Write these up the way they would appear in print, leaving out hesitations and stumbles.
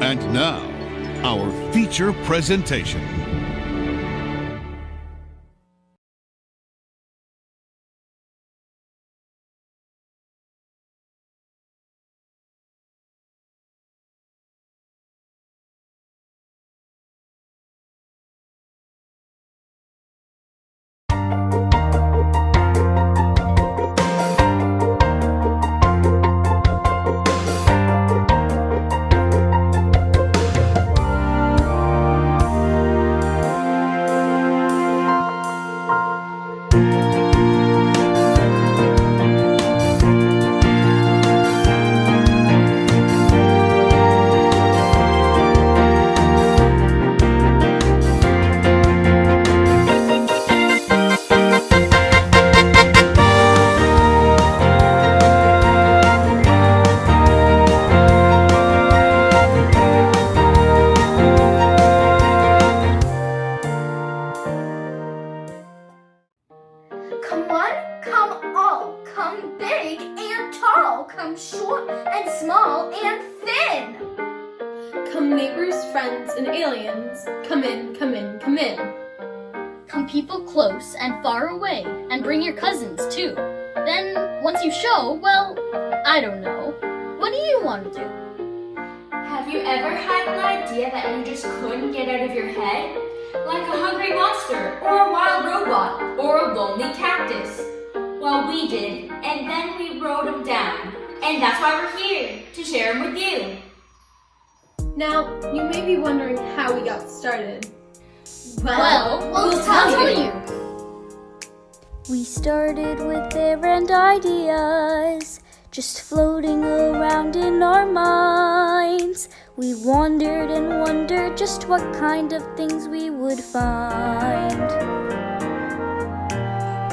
And now, our feature presentation. Come one, come all, come big and tall, come short and small and thin. Come neighbors, friends, and aliens, come in, come in, come in. Come people close and far away, and bring your cousins too. Then, once you show, well, I don't know. What do you want to do? Have you ever had an idea that you just couldn't get out of your head? Like a hungry monster, or a wild robot, or a lonely cactus. Well, we did, and then we wrote them down. And that's why we're here, to share them with you. Now, you may be wondering how we got started. Well, we'll tell you. We started with errand ideas, just floating around in our minds. We wandered and wondered just what kind of things we would find.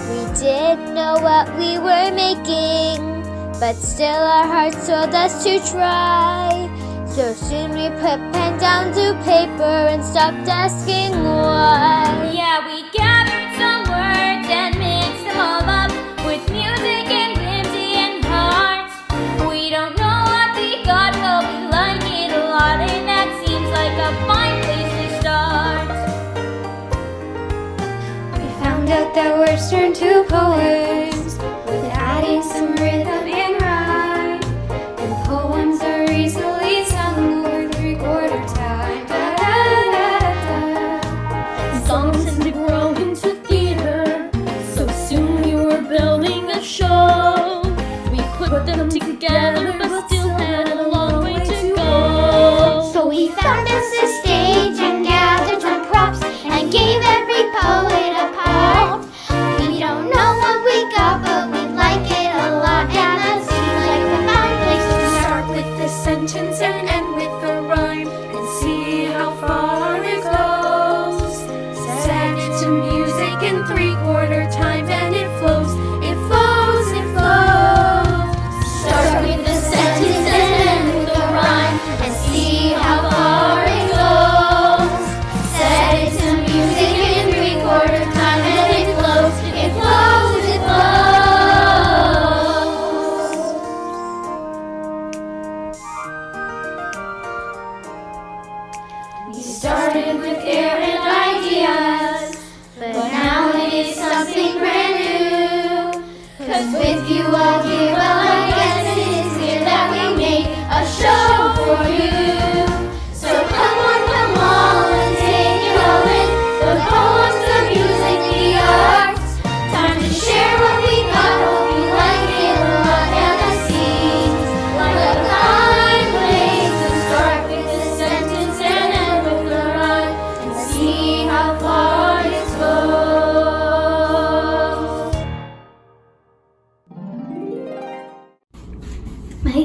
We didn't know what we were making, but still our hearts told us to try. So soon we put pen down to paper and stopped asking why. Yeah, we gathered some words and mixed them all up with music and whimsy and heart. We don't know what we got, but we like it a lot, and that seems like a fine place to start. We found out that words turn to poems, with adding some rhythm and rhyme. And poems are easily sung over 3/4 time. Da, da, da, da. Songs tend to grow into theater, so soon we were building a show. We put them together, but still had a long way to go. So we found us a stage and gathered some props and gave every poet a part. We don't know what we got, but we like it a lot, and that seems like a fine place to start with the sentence and end with the rhyme and see how far it goes. Set it to music in 3/4 time and it flows, it flows, it flows. Start with the sentence and end with the rhyme and see how far it goes. Set it to music in 3/4 time and it flows, it flows, it flows. We started with air and ideas, but now it is something brand new. 'Cause with you all here, well, I guess it is clear that we made a show for you. So come on, come on, and take it all in. The poems, the music, the arts. Time to share what we got, hope you like it a lot. And it seems like a fine place to start with the sentence and end with the rhyme and see how far it goes.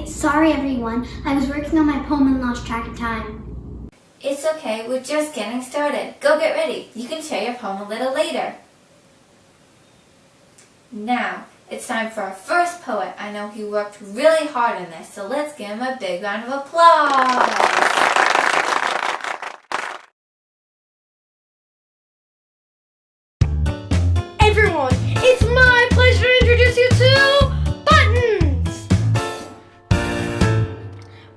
Sorry everyone, I was working on my poem and lost track of time. It's okay, we're just getting started. Go get ready. You can share your poem a little later. Now, it's time for our first poet. I know he worked really hard on this, so let's give him a big round of applause. Everyone, it's my pleasure to introduce you to Buttons!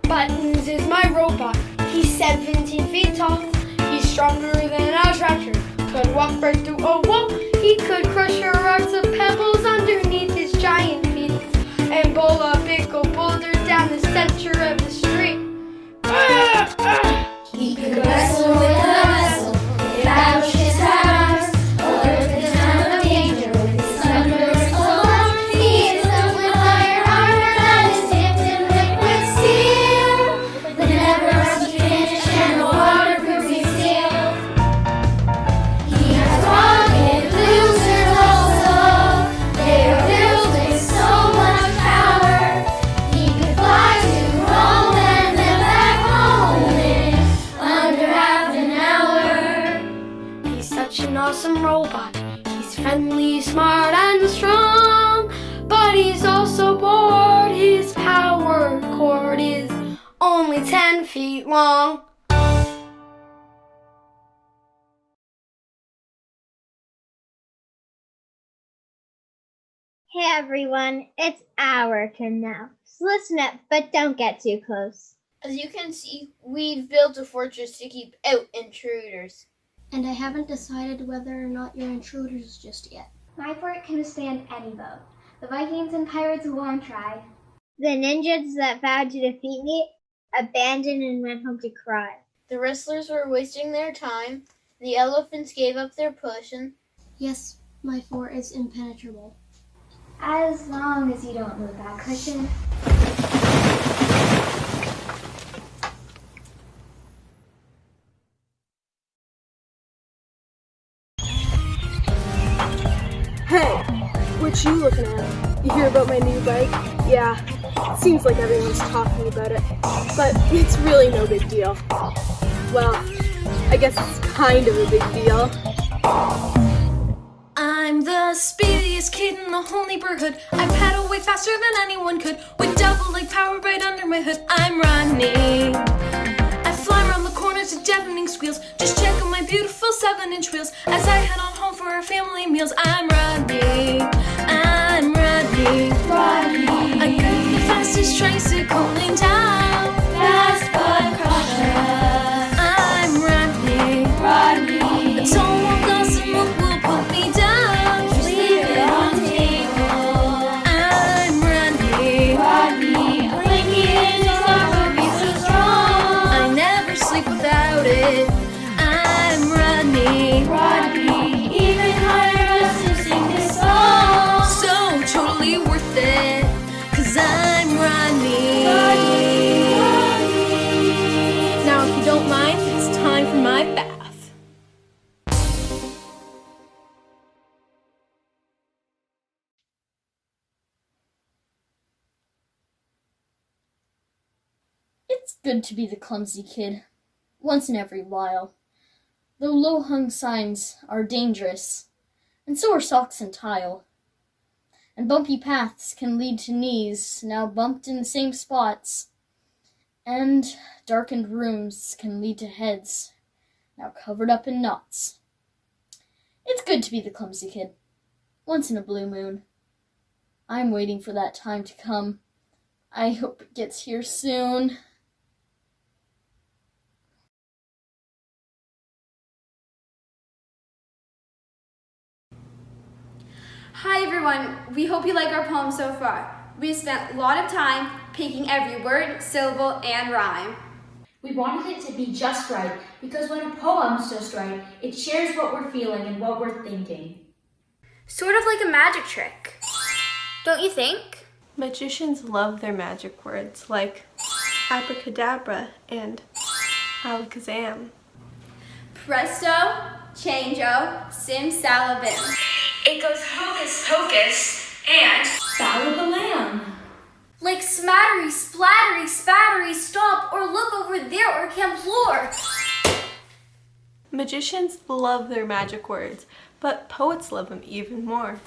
Buttons is my robot. He He's 17 feet tall. He's stronger than a tractor. Could walk right through a wall. He could crush your rocks of pebbles underneath his giant feet and bowl a big old boulder down the center of the street. He could wrestle with a vessel, ambush his times, alert at the time of danger with his thunderous alarm. He is built with iron armor that is dipped in liquid steel, but never rusty finish and waterproofing steel. He has rocket boosters also. They are built with so much power. He could fly to Rome and then back home in under half an hour. He's such an awesome robot. He's friendly, smart, and strong. But he's also bored. His power cord is only 10 feet long. Hey everyone, it's our turn now. So listen up, but don't get too close. As you can see, we've built a fortress to keep out intruders. And I haven't decided whether or not you're intruders just yet. My fort can withstand any boat. The Vikings and pirates won't try. The ninjas that vowed to defeat me abandoned and went home to cry. The wrestlers were wasting their time, the elephants gave up their push, and Yes, my fort is impenetrable. As long as you don't move that cushion. Hey, what you looking at? You hear about my new bike? Yeah, it seems like everyone's talking about it, but it's really no big deal. Well, I guess it's kind of a big deal. I'm the speediest kid in the whole neighborhood. I pedal way faster than anyone could, with double leg power right under my hood. I'm running. I fly around the corners to deafening squeals. Just check out my beautiful 7-inch wheels as I head on home for our family meals. I'm running. I'm running. Running. I got the fastest tricycle in town. Fast but cautious. I'm running. Running. The tall wall doesn't move will put me down. Just leave it on the table. I'm running. Running. Blinking in the dark will be so strong. I never sleep without it. I'm running. Running. Even higher just to sing this song. So totally worth it. 'Cause I'm running. Now if you don't mind, it's time for my bath. it's good to be the clumsy kid, once in every while. Though low-hung signs are dangerous, and so are socks and tile. And bumpy paths can lead to knees, now bumped in the same spots. And darkened rooms can lead to heads, now covered up in knots. It's good to be the clumsy kid, once in a blue moon. I'm waiting for that time to come. I hope it gets here soon. Hi everyone, we hope you like our poem so far. We spent a lot of time picking every word, syllable, and rhyme. We wanted it to be just right, because when a poem's just right, it shares what we're feeling and what we're thinking. Sort of like a magic trick, don't you think? Magicians love their magic words like abracadabra and alakazam. Presto, changeo, simsalabim. It goes hocus pocus and Balabalam. Like smattery, splattery, spattery, stop, or look over there, or camplore. Magicians love their magic words, but poets love them even more.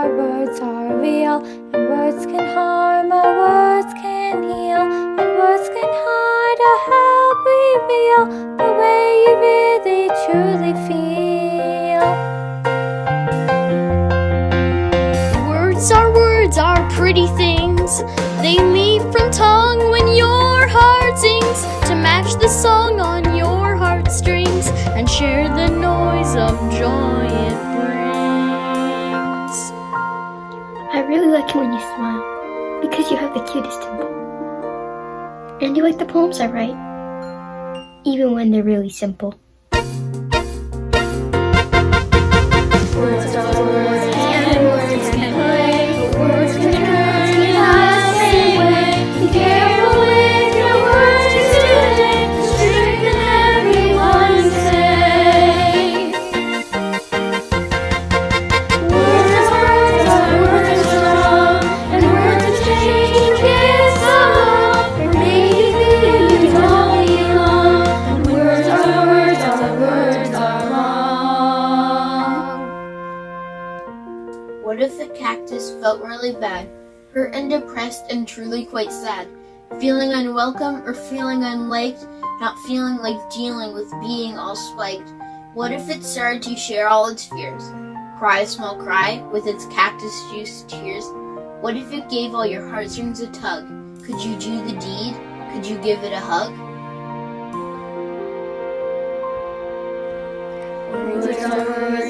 Words are real, and words can harm, or words can heal, and words can hide or help reveal. reveal the way you really truly feel. Words are pretty things. They leap from tongue when your heart sings to match the song on your heartstrings and share the noise of joy it brings. I really like it when you smile, because you have the cutest dimple. And you like the poems I write, even when they're really simple. Words are words, and words can play, but words can hurt in the same way. Be careful with your words today, strengthen everyone you say. Words are strong, and words exchange gifts of love, or make you feel you don't belong. And words are long. What if the cactus felt really bad, hurt and depressed and truly quite sad, feeling unwelcome or feeling unliked, not feeling like dealing with being all spiked? What if it started to share all its fears, cry a small cry with its cactus juice tears? What if it gave all your heartstrings a tug? Could you do the deed? Could you give it a hug? Words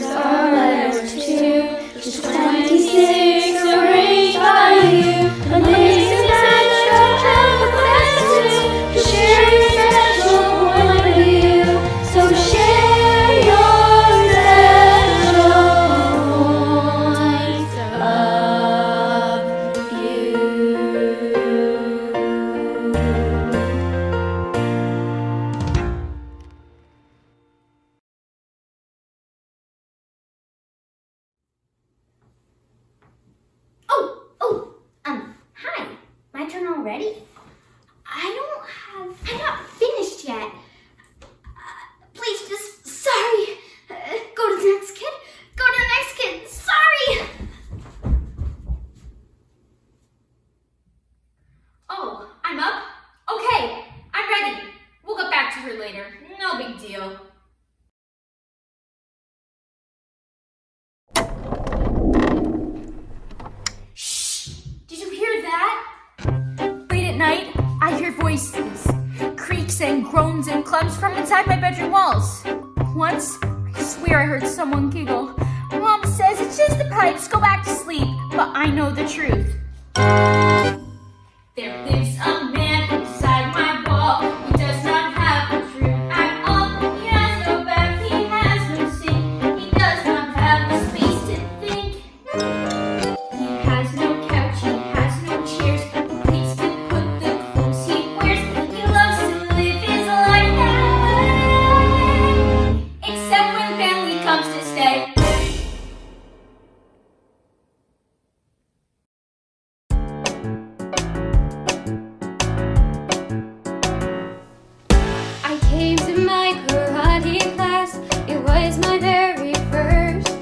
are letters too, just 26 arranged by you. A mixed match of alphabets to share your special point of view. So share your special point of view. Hi. My turn already? I'm not finished yet. Please, just, sorry. Go to the next kid. Go to the next kid. Sorry. Oh, I'm up? Okay, I'm ready. We'll get back to her later. No big deal. Shh! Did you hear that? Late at night, I hear voices, creaks and groans and clumps from inside my bedroom walls. Once, I swear I heard someone giggle. Mom says it's just the pipes, go back to sleep, but I know the truth. There lives a man inside my wall. He does not have a room at all. He has no bed, he has no sink. He does not have the space to think. He has no couch, he has no chairs, no place to put the clothes he wears. He loves to live his life that way, except when family comes to stay. I came to my karate class. It was my very first.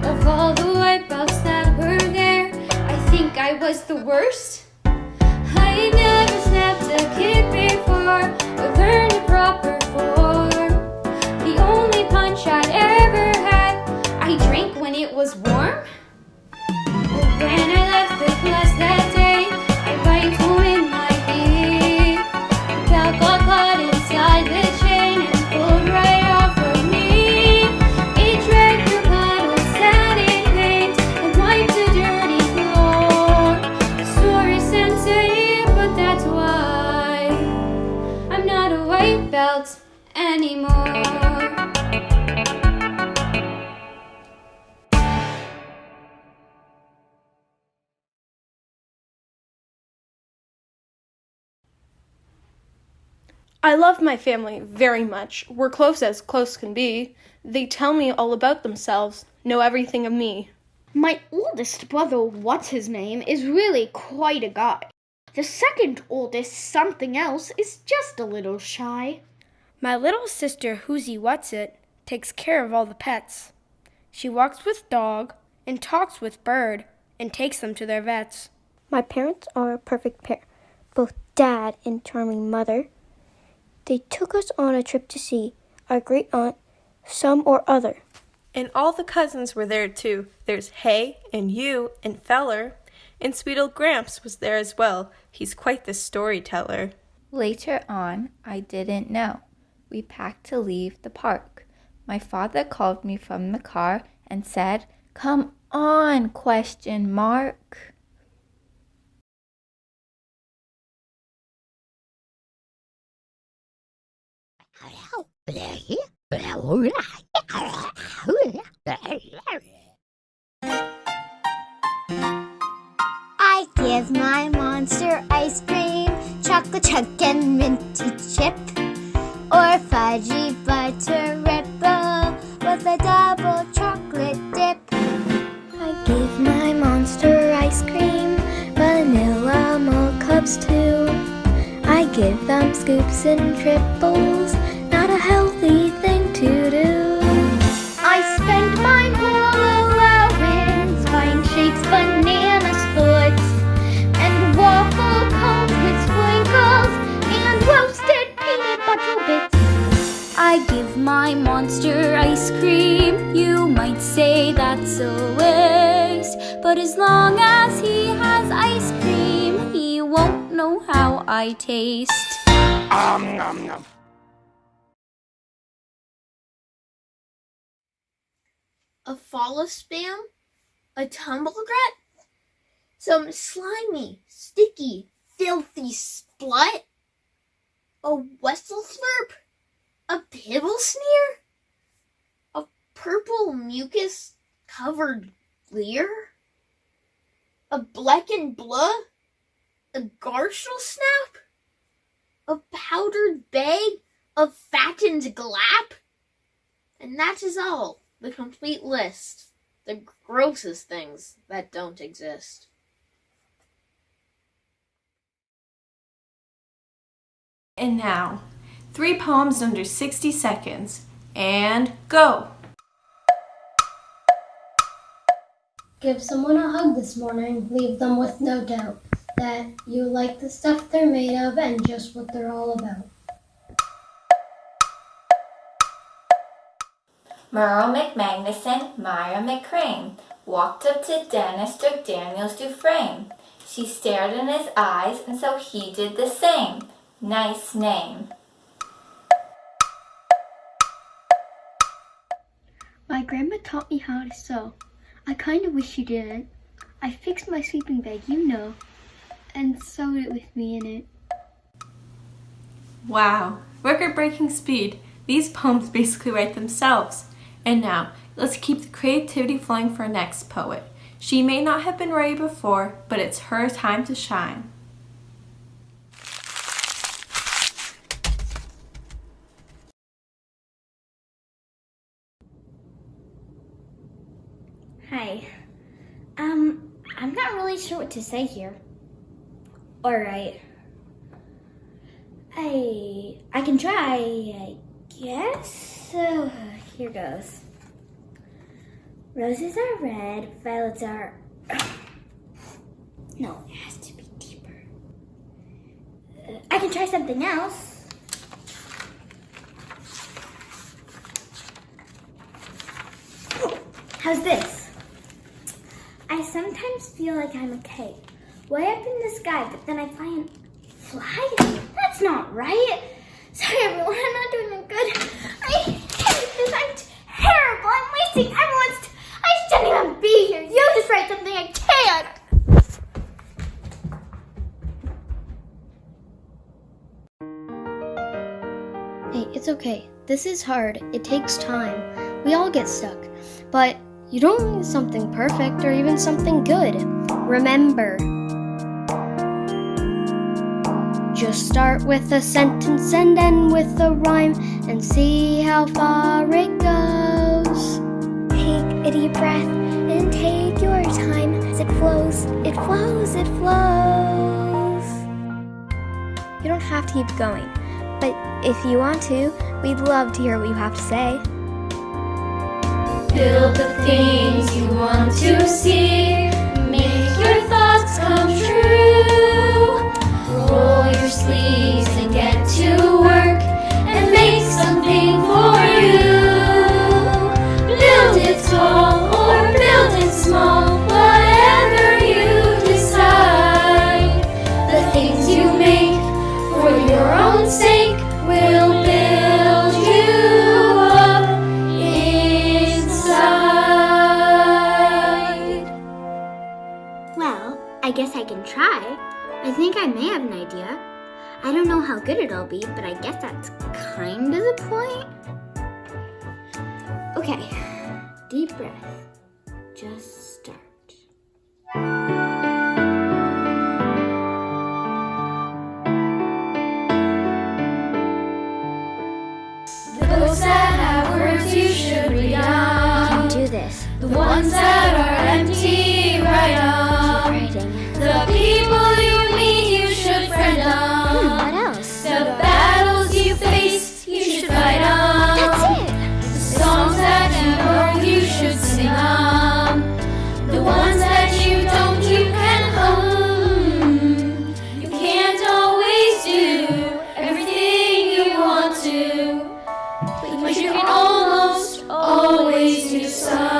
Of all the wipeouts that were there, I think I was the worst. I never snapped a kid before or learned a proper form. The only punch I'd ever had, I drank when it was warm. When I left the class that day, I biked home in my beat. Belt got caught inside the chain and pulled right off of me. It dragged through puddles, sat in paint, and wiped the dirty floor. Sorry, Sensei, but that's why I'm not a white belt anymore. I love my family very much. We're close as close can be. They tell me all about themselves, know everything of me. My oldest brother, what's his name, is really quite a guy. The second oldest, something else, is just a little shy. My little sister, Whoosy Whatsit, takes care of all the pets. She walks with dog and talks with bird and takes them to their vets. My parents are a perfect pair, both dad and charming mother. They took us on a trip to see our great aunt, some or other. And all the cousins were there too. There's Hay and you and Feller. And sweet old Gramps was there as well. He's quite the storyteller. Later on, I didn't know. We packed to leave the park. My father called me from the car and said, "Come on, ? I give my monster ice cream, chocolate chunk and minty chip, or fudgy butter ripple with a double chocolate dip. I give my monster ice cream, vanilla milk cups too. I give them scoops and triples, not a healthy thing to do. I spend my whole allowance buying shakes, bananas, foods, and waffle cones with sprinkles and roasted peanut butter bits. I give my monster ice cream. You might say that's a waste, but as long as he has ice cream, he won't know how I taste. Nom, nom. A fall of spam, a tumblegrat, some slimy, sticky, filthy splut, a whistle slurp, a pibble sneer, a purple mucus-covered leer, a blackened blah, a garshel snap, a powdered bag of fattened glap, and that is all. The complete list. The grossest things that don't exist. And now, 3 poems under 60 seconds. And go! Give someone a hug this morning. Leave them with no doubt that you like the stuff they're made of and just what they're all about. Merle McMagnuson, Myra McCrane, walked up to Dennis Daniels Dufresne. She stared in his eyes, and so he did the same. Nice name. My grandma taught me how to sew. I kind of wish she didn't. I fixed my sleeping bag, you know, and sewed it with me in it. Wow, record-breaking speed. These poems basically write themselves. And now, let's keep the creativity flowing for our next poet. She may not have been ready before, but it's her time to shine. Hi. I'm not really sure what to say here. Alright. I can try, I guess. So, here goes. Roses are red, violets are... No, it has to be deeper. I can try something else. How's this? I sometimes feel like I'm a kite, way up in the sky, but then I fly fly? That's not right. Sorry everyone, I'm not doing good. I hate this, I'm terrible. I'm wasting everyone's I shouldn't even be here. You just write something I can't. Hey, it's okay. This is hard. It takes time. We all get stuck. But you don't need something perfect or even something good. Remember, just start with a sentence and end with a rhyme and see how far it goes. Take a deep breath and take your time as it flows, it flows, it flows. You don't have to keep going, but if you want to, we'd love to hear what you have to say. Build the things you want to see. Make your thoughts come true. Roll your sleeves and get to work. try. I think I may have an idea. I don't know how good it'll be, but I guess that's kind of the point. Okay, deep breath. Just start. The books that have words you should read You on. can do this. The ones that are empty, write on. Keep writing. The people you meet, you should friend on. What else? The battles you face, you should fight on. That's it. The songs that you know, you should sing on. The ones that you don't, you can hum. You can't always do everything you want to, but you can almost always do some.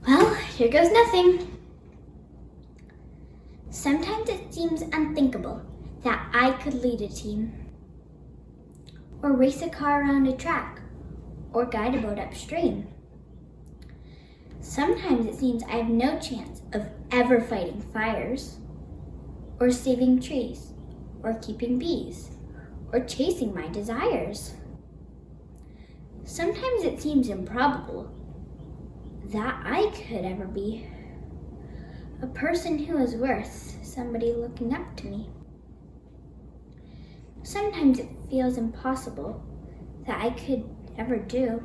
Well, here goes nothing. Sometimes it seems unthinkable that I could lead a team, or race a car around a track, or guide a boat upstream. Sometimes it seems I have no chance of ever fighting fires, or saving trees, or keeping bees, or chasing my desires. Sometimes it seems improbable that I could ever be a person who is worth somebody looking up to me. Sometimes it feels impossible that I could ever do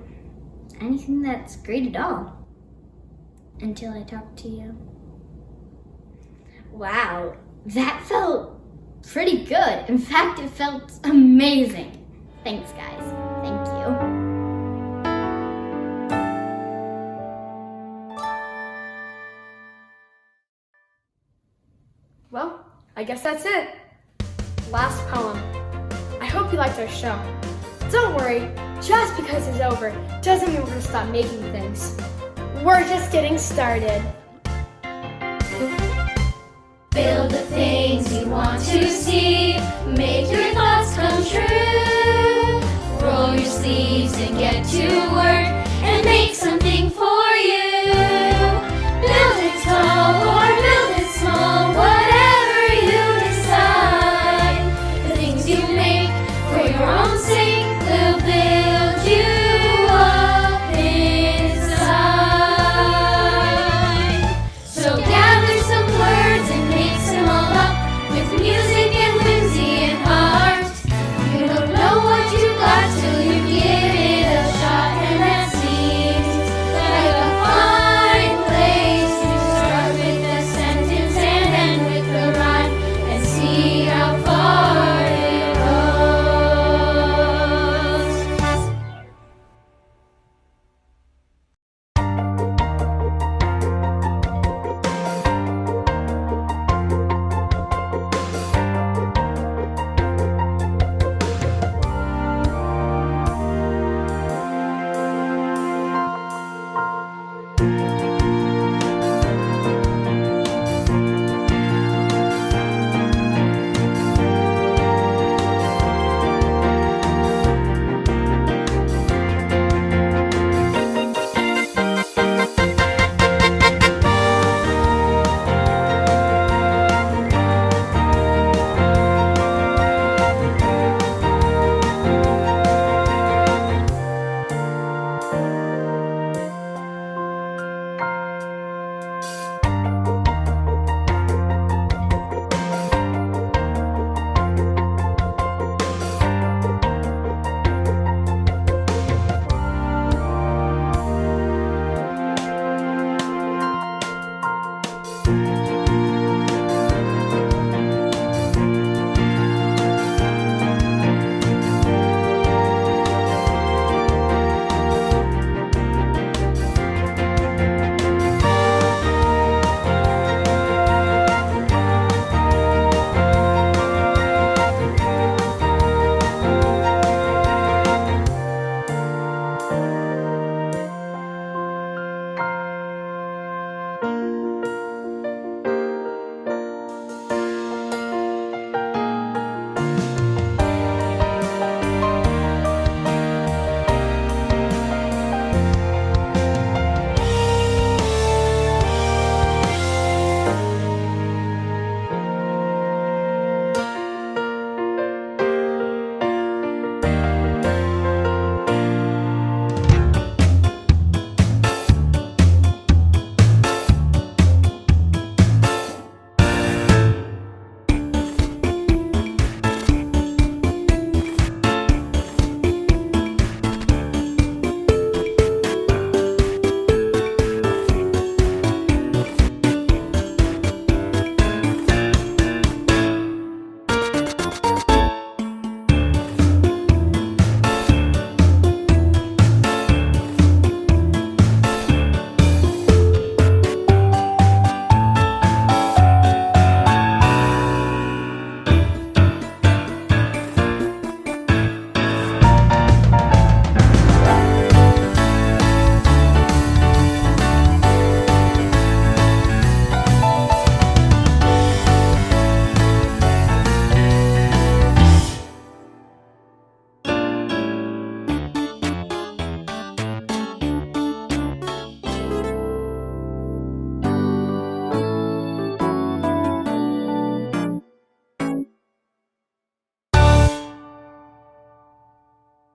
anything that's great at all until I talk to you. Wow, that felt pretty good. In fact, it felt amazing. Thanks, guys. Thank you. Well, I guess that's it. Last poem. I hope you liked our show. Don't worry, just because it's over doesn't mean we're gonna stop making things. We're just getting started. Phillip